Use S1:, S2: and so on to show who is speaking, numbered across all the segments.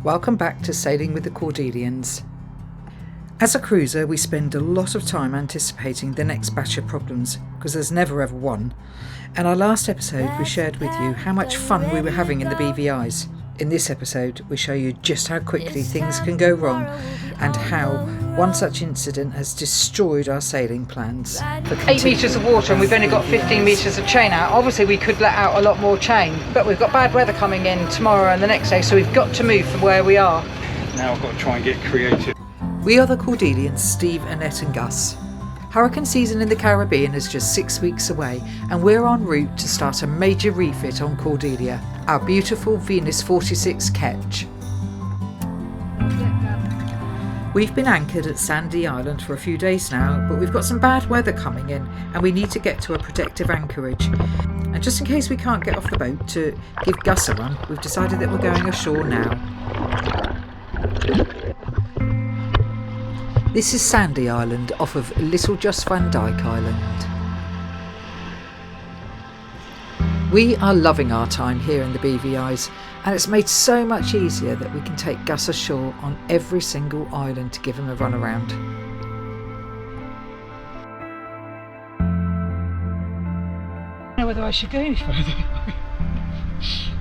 S1: Welcome back to Sailing with the Cordelians. As a cruiser, we spend a lot of time anticipating the next batch of problems, because there's never ever one. In our last episode, we shared with you how much fun we were having in the BVIs. In this episode, we show you just how quickly things can go wrong and how one such incident has destroyed our sailing plans. 8 metres of water and we've only got 15 metres of chain out. Obviously we could let out a lot more chain, but we've got bad weather coming in tomorrow and the next day, so we've got to move from where we are.
S2: Now I've got to try and get creative.
S1: We are the Cordelians, Steve, Annette and Gus. Hurricane season in the Caribbean is just 6 weeks away and we're en route to start a major refit on Cordelia, our beautiful Venus 46 Ketch. We've been anchored at Sandy Island for a few days now, but we've got some bad weather coming in and we need to get to a protective anchorage. And just in case we can't get off the boat to give Gus a run, we've decided that we're going ashore now. This is Sandy Island off of Little Just Van Dyke Island. We are loving our time here in the BVIs, and it's made so much easier that we can take Gus ashore on every single island to give him a run around.
S3: I don't know whether I should go any further.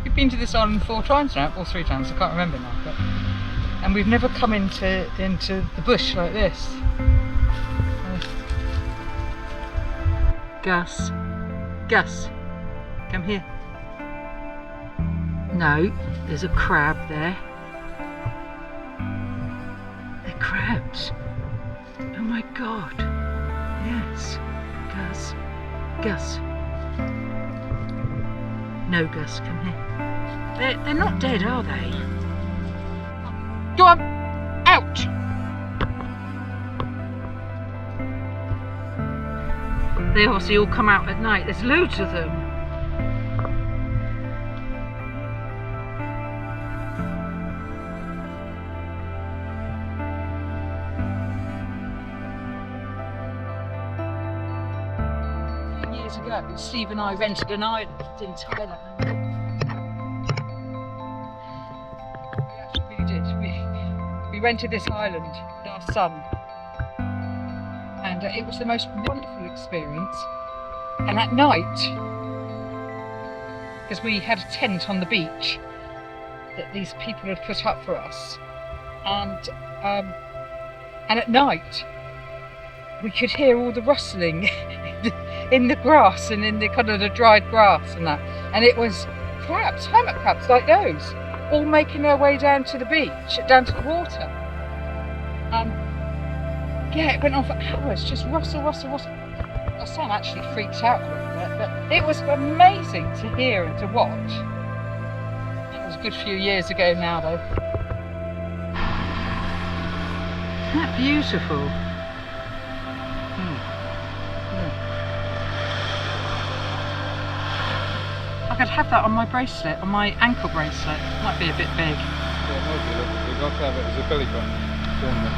S3: We've been to this island 4 times now, or 3 times, I can't remember now. But... and we've never come into the bush like this. Gus, come here. No, there's a crab there. They're crabs. Oh my God. Yes, Gus. No, Gus, come here. They're not dead, are they? Go on, out! They obviously all come out at night. There's loads of them. Years ago, Steve and I rented an island in Thailand. We rented this island with our son, and it was the most wonderful experience. And at night, because we had a tent on the beach that these people had put up for us, and at night we could hear all the rustling in the grass and in the kind of the dried grass and that, and it was crabs, hermit crabs like those, all making their way down to the beach, down to the water. Yeah, it went on for hours, just rustle. My son actually freaked out a little bit, but it was amazing to hear and to watch. It was a good few years ago now, though. Isn't that beautiful? I could have that on my bracelet, on my ankle bracelet. Might be a bit big.
S2: Yeah, it might be a little bit big. I'll have it as a belly button ornament.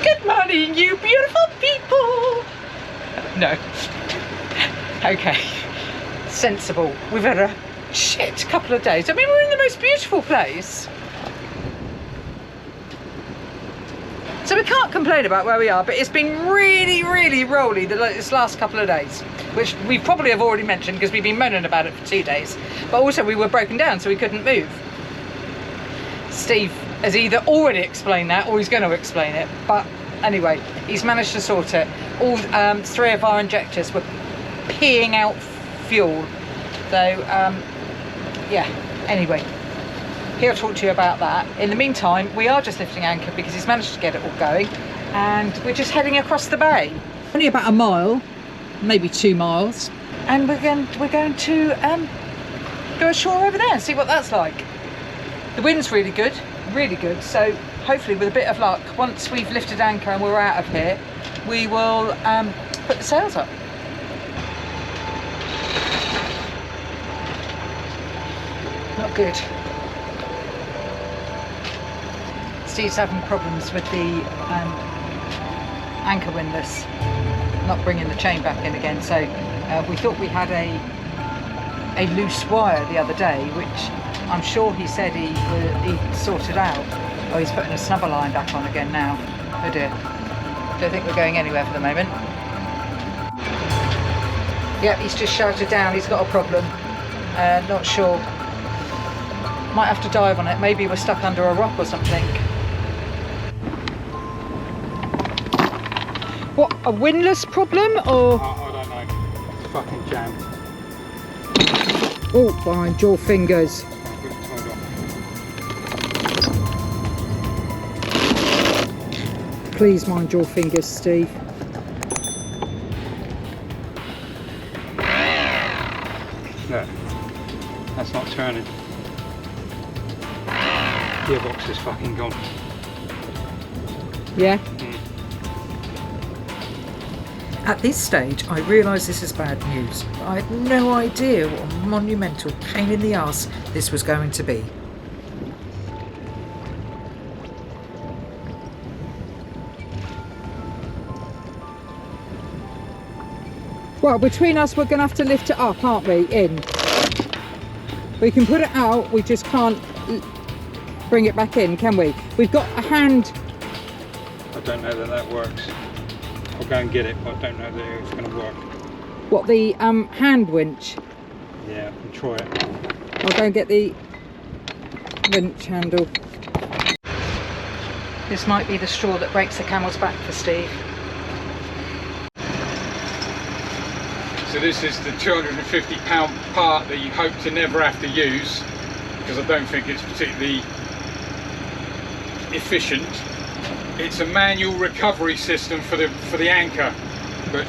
S3: Good morning, you beautiful people! No. Okay. Sensible. We've had a shit couple of days. I mean, we're in the most beautiful place. So we can't complain about where we are, but it's been really, really rolly this last couple of days, which we probably have already mentioned because we've been moaning about it for 2 days. But also we were broken down, so we couldn't move. Steve has either already explained that or he's going to explain it, but anyway, he's managed to sort it. All 3 of our injectors were peeing out fuel, so yeah, anyway, he'll talk to you about that. In the meantime, we are just lifting anchor because he's managed to get it all going, and we're just heading across the bay. Only about a mile, maybe 2 miles, and we're going to go ashore over there and see what that's like. The wind's really good, so hopefully with a bit of luck, once we've lifted anchor and we're out of here, we will put the sails up. Not good. Steve's having problems with the anchor windlass, not bringing the chain back in again, so we thought we had a loose wire the other day, which I'm sure he said he sorted out. Oh, he's putting a snubber line back on again now. Oh dear. Don't think we're going anywhere for the moment. Yep, he's just shouted down he's got a problem. Not sure. Might have to dive on it. Maybe we're stuck under a rock or something. What, a windlass problem or?
S2: I don't know. It's fucking jammed.
S3: Oh, behind your fingers.
S2: Hold on.
S3: Please mind your fingers, Steve.
S2: No, that's not turning. Gearbox is fucking gone.
S3: Yeah?
S1: At this stage, I realise this is bad news, but I had no idea what a monumental pain in the arse this was going to be.
S3: Well, between us, we're going to have to lift it up, aren't we? In. We can put it out, we just can't bring it back in, can we? We've got a hand.
S2: I don't know that works. I'll go and get it, but I don't know that it's going to work.
S3: What, the hand winch?
S2: Yeah, I can try it.
S3: I'll go and get the winch handle. This might be the straw that breaks the camel's back for Steve.
S2: So this is the £250 part that you hope to never have to use, because I don't think it's particularly efficient. It's a manual recovery system for the anchor, but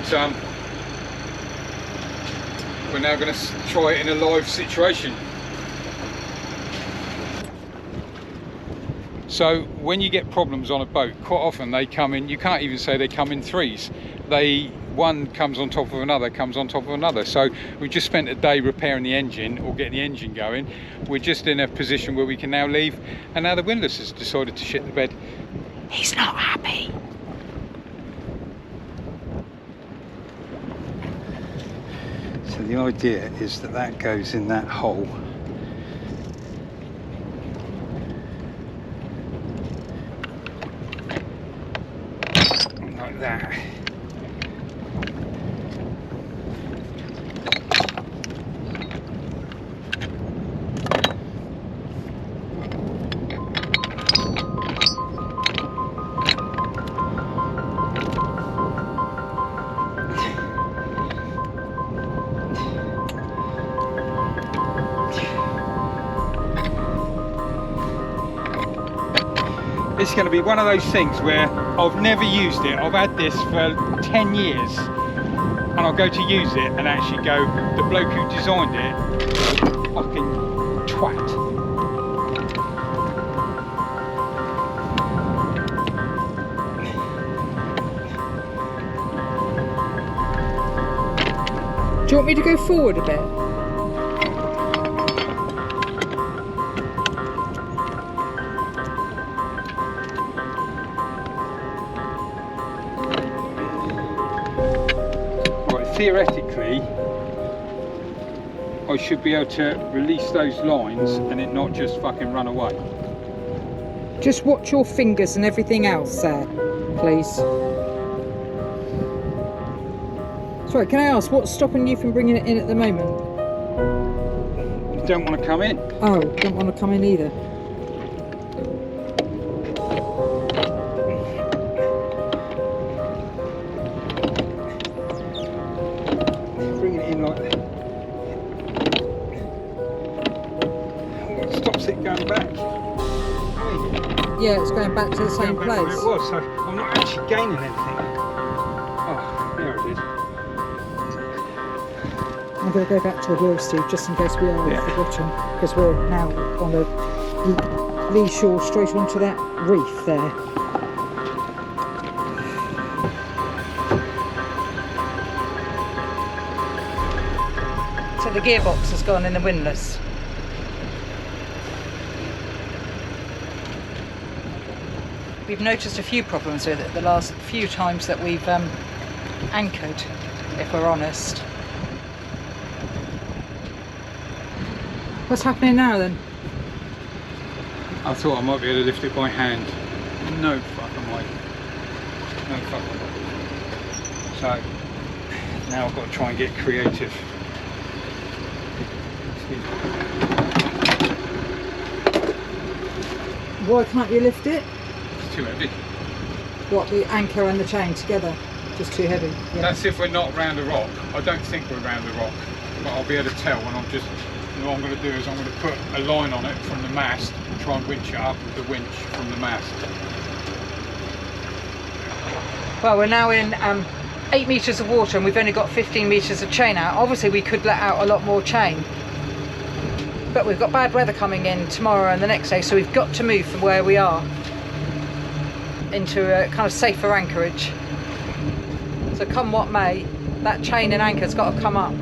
S2: we're now going to try it in a live situation. So when you get problems on a boat, quite often they come in, you can't even say they come in threes. One comes on top of another, comes on top of another. So we just spent a day repairing the engine or getting the engine going. We're just in a position where we can now leave, and now the windlass has decided to shit the bed.
S1: He's not happy.
S2: So the idea is that that goes in that hole. Like that. It's going to be one of those things where I've never used it. I've had this for 10 years and I'll go to use it and actually go, the bloke who designed it, fucking twat.
S3: Do you want me to go forward a bit?
S2: Theoretically, I should be able to release those lines and it not just fucking run away.
S3: Just watch your fingers and everything else there, please. Sorry, can I ask, what's stopping you from bringing it in at the moment?
S2: You don't want to come in.
S3: Oh, don't want to come in either.
S2: Bring it in like that. What stops it going back?
S1: Yeah, it's going back to the same
S2: Going back where
S1: place.
S2: it was, so I'm not actually gaining anything. Oh, there it is.
S1: I'm going to go back to the wheel, Steve, just in case we are
S2: Yeah.
S1: off the bottom, because we're now on the lee shore straight onto that reef there. So the gearbox has gone in the windlass. We've noticed a few problems with it the last few times that we've anchored, if we're honest. What's happening now then?
S2: I thought I might be able to lift it by hand. No fucking way. No fucking way. So now I've got to try and get creative. Excuse me.
S1: Why can't you lift it?
S2: It's too heavy.
S1: What, the anchor and the chain together? Just too heavy? Yeah.
S2: That's if we're not round a rock. I don't think we're round a rock, but I'll be able to tell when I'm just. What I'm going to do is I'm going to put a line on it from the mast and try and winch it up with the winch from the mast.
S1: Well, we're now in 8 metres of water and we've only got 15 metres of chain out. Obviously we could let out a lot more chain, but we've got bad weather coming in tomorrow and the next day, so we've got to move from where we are into a kind of safer anchorage. So come what may, that chain and anchor's got to come up.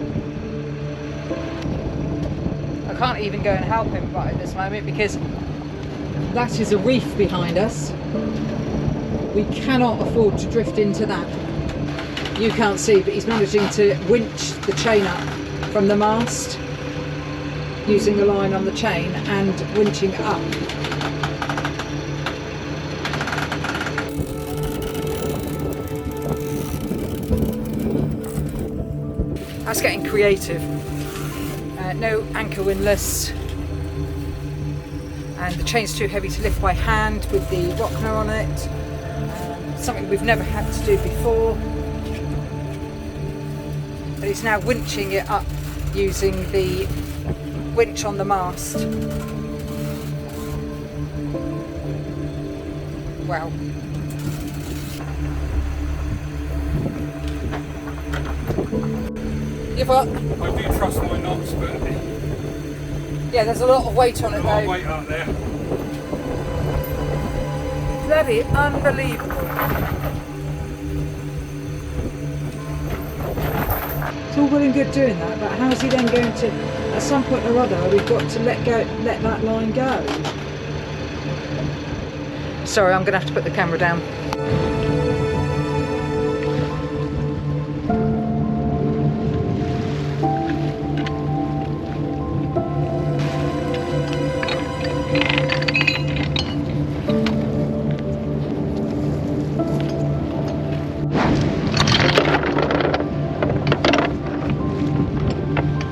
S1: I can't even go and help him right at this moment because that is a reef behind us. We cannot afford to drift into that. You can't see, but he's managing to winch the chain up from the mast using the line on the chain and winching it up. That's getting creative. No anchor windlass, and the chain's too heavy to lift by hand with the rockner on it. Something we've never had to do before. But he's now winching it up using the winch on the mast. Wow. Give up.
S2: I do trust my knots, but
S1: Yeah, there's a lot of weight on it
S2: I'll
S1: though.
S2: wait up there.
S1: Bloody unbelievable. It's all well and good doing that, but how's he then going to, at some point or other, we've got to let that line go. Sorry, I'm going to have to put the camera down.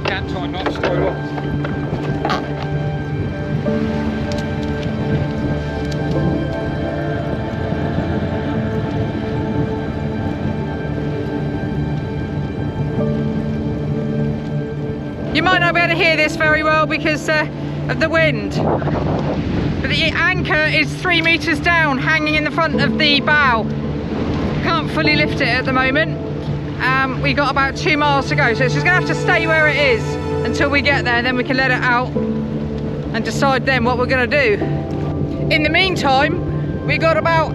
S2: Can't tie knots very well.
S1: You might not be able to hear this very well because of the wind. But the anchor is 3 metres down, hanging in the front of the bow. Can't fully lift it at the moment. We've got about 2 miles to go, so it's just going to have to stay where it is until we get there, and then we can let it out and decide then what we're going to do. In the meantime, we got about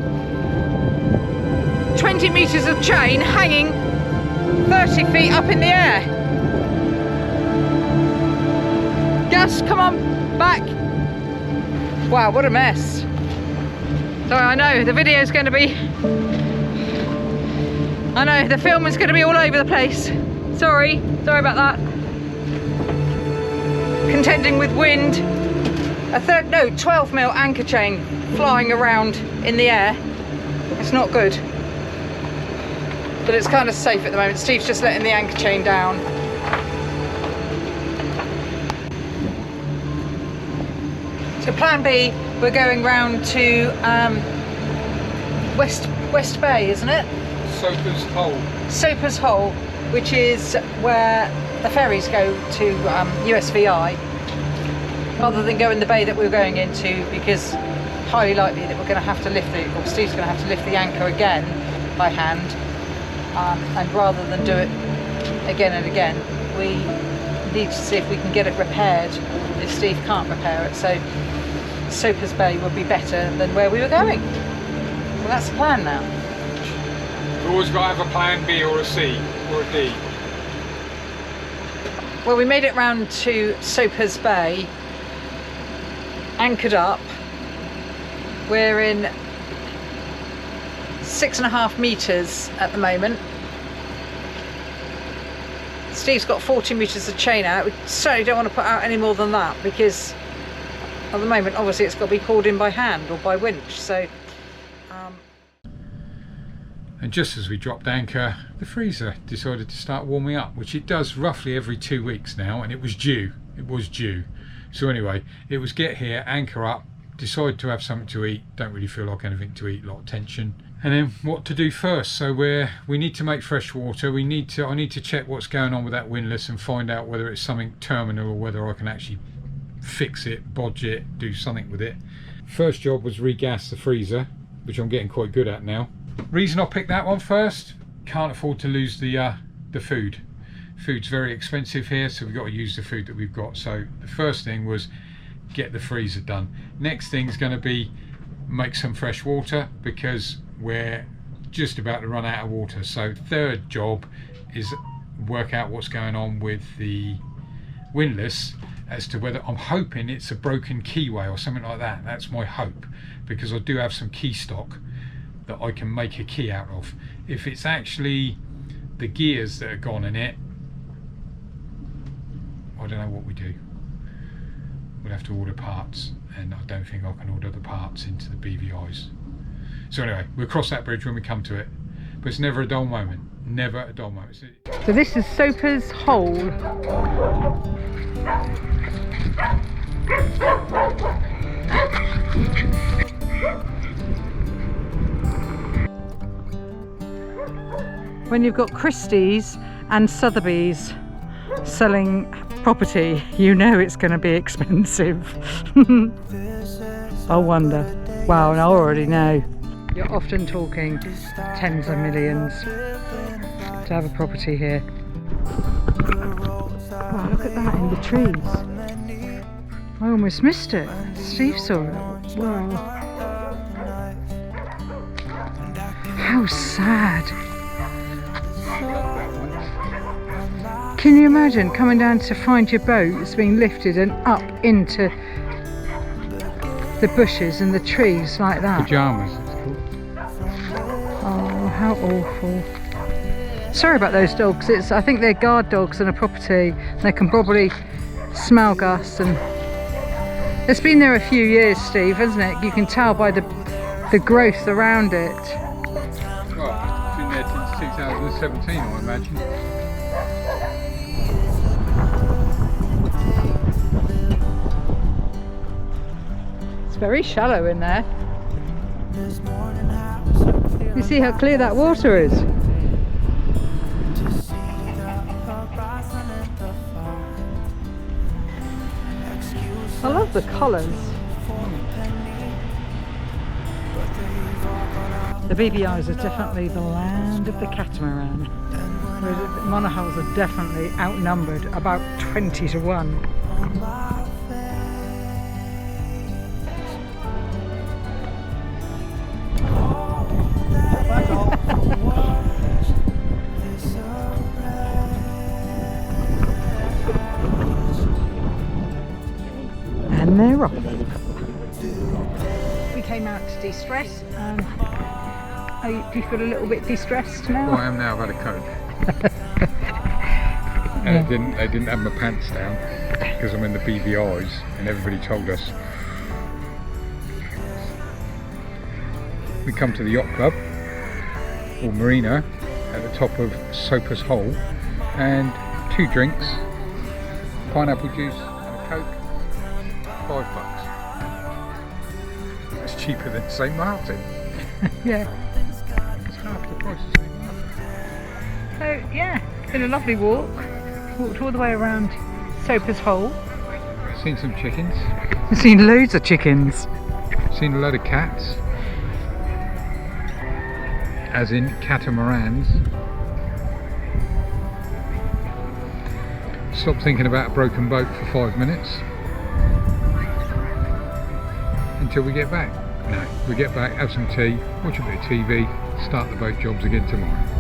S1: 20 metres of chain hanging 30 feet up in the air. Gus, come on, back. Wow, what a mess. So I know the video's going to be, I know the film is going to be all over the place. Sorry about that. Contending with wind. A 12mm anchor chain flying around in the air. It's not good. But it's kind of safe at the moment. Steve's just letting the anchor chain down. So plan B, we're going round to West Bay, isn't it?
S2: Soper's Hole.
S1: Soper's Hole, which is where the ferries go to USVI, rather than go in the bay that we were going into, because highly likely that we're going to have to lift the, or Steve's going to have to lift the anchor again by hand, and rather than do it again and again, we need to see if we can get it repaired if Steve can't repair it. So Soper's Bay would be better than where we were going. Well, that's the plan now.
S2: We've always got to have a plan B or a C or a D.
S1: Well, we made it round to Soper's Bay, anchored up. We're in 6.5 metres at the moment. Steve's got 40 metres of chain out. We certainly don't want to put out any more than that, because at the moment obviously it's got to be pulled in by hand or by winch. So
S2: and just as we dropped anchor, the freezer decided to start warming up, which it does roughly every 2 weeks now, and it was due. So anyway, it was get here, anchor up, decide to have something to eat, don't really feel like anything to eat, a lot of tension, and then what to do first. So we need to make fresh water. I need to check what's going on with that windlass and find out whether it's something terminal or whether I can actually fix it, bodge it, do something with it. First job was regas the freezer, which I'm getting quite good at now. Reason I picked that one first, can't afford to lose the food. Food's very expensive here, so we've got to use the food that we've got. So the first thing was get the freezer done. Next thing is going to be make some fresh water, because we're just about to run out of water. So third job is work out what's going on with the windlass, as to whether, I'm hoping it's a broken keyway or something like that. That's my hope, because I do have some key stock that I can make a key out of. If it's actually the gears that are gone in it, I don't know what we do. We'll have to order parts, and I don't think I can order the parts into the BVIs. So anyway, we'll cross that bridge when we come to it, but it's never a dull moment. Never a dull moment.
S1: So this is Soper's Hole. When you've got Christie's and Sotheby's selling property, you know it's going to be expensive. I wonder. Wow, and I already know. You're often talking tens of millions to have a property here. Wow, look at that in the trees. I almost missed it. Steve saw it. Wow. How sad. Can you imagine coming down to find your boat that's being lifted and up into the bushes and the trees like that?
S2: Pyjamas, it's called.
S1: Oh, how awful. Sorry about those dogs. I think they're guard dogs in a property. They can probably smell gas, and it's been there a few years, Steve, hasn't it? You can tell by the growth around it.
S2: Well, it's been there since 2017, I imagine.
S1: It's very shallow in there. You see how clear that water is? I love the colours. The BVIs are definitely the land of the catamaran. Whereas the monohulls are definitely outnumbered, about 20 to 1. And they're off. We came out to de-stress. Do you feel a little bit de-stressed now?
S2: Well, I am now. I've had a Coke. And they didn't have my pants down because I'm in the BVIs, and everybody told us. We come to the yacht club, or marina, at the top of Soper's Hole, and 2 drinks, pineapple juice and a Coke, $5. That's cheaper than St Martin.
S1: Yeah.
S2: It's half the price of St Martin.
S1: So yeah, it's been a lovely walk. Walked all the way around Soper's Hole.
S2: Seen some chickens.
S1: I've seen loads of chickens.
S2: Seen a load of cats, as in catamarans. Stop thinking about a broken boat for 5 minutes until we get back. No, we get back, have some tea, watch a bit of TV, start the boat jobs again tomorrow.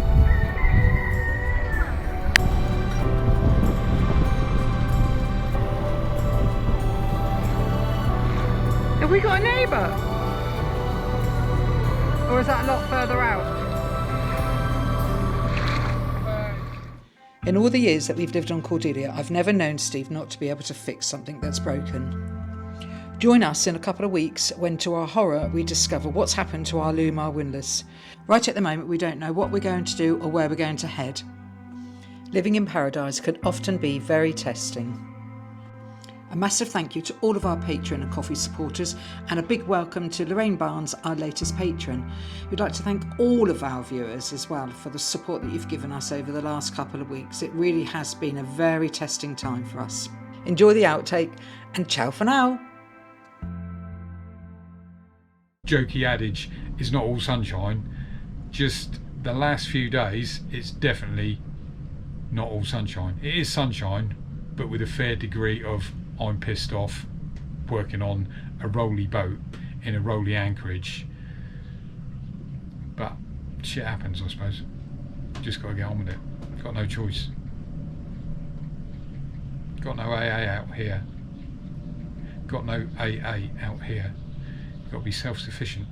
S3: Have we got a neighbour? Or is that a lot further out?
S1: In all the years that we've lived on Cordelia, I've never known Steve not to be able to fix something that's broken. Join us in a couple of weeks when, to our horror, we discover what's happened to our Lumar windlass. Right at the moment, we don't know what we're going to do or where we're going to head. Living in paradise can often be very testing. A massive thank you to all of our Patreon and Coffee supporters, and a big welcome to Lorraine Barnes, our latest patron. We'd like to thank all of our viewers as well for the support that you've given us over the last couple of weeks. It really has been a very testing time for us. Enjoy the outtake, and ciao for now.
S2: Jokey adage is not all sunshine. Just the last few days, it's definitely not all sunshine. It is sunshine, but with a fair degree of I'm pissed off working on a rolly boat in a rolly anchorage. But shit happens, I suppose. Just got to get on with it. Got no choice. Got no AA out here. Got no AA out here. Got to be self-sufficient.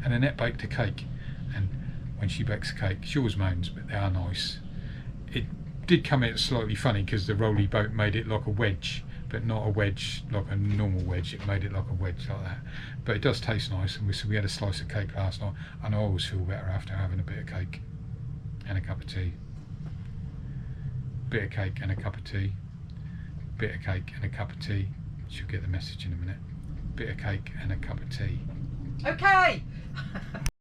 S2: And Annette baked a cake, and when she bakes a cake, she always moans, but they are nice. It did come out slightly funny because the rolly boat made it like a wedge, but not a wedge like a normal wedge. It made it like a wedge like that. But it does taste nice, and we had a slice of cake last night, and I always feel better after having a bit of cake and a cup of tea. Bit of cake and a cup of tea. Bit of cake and a cup of tea. She'll get the message in a minute. Bit of cake and a cup of tea.
S1: Okay.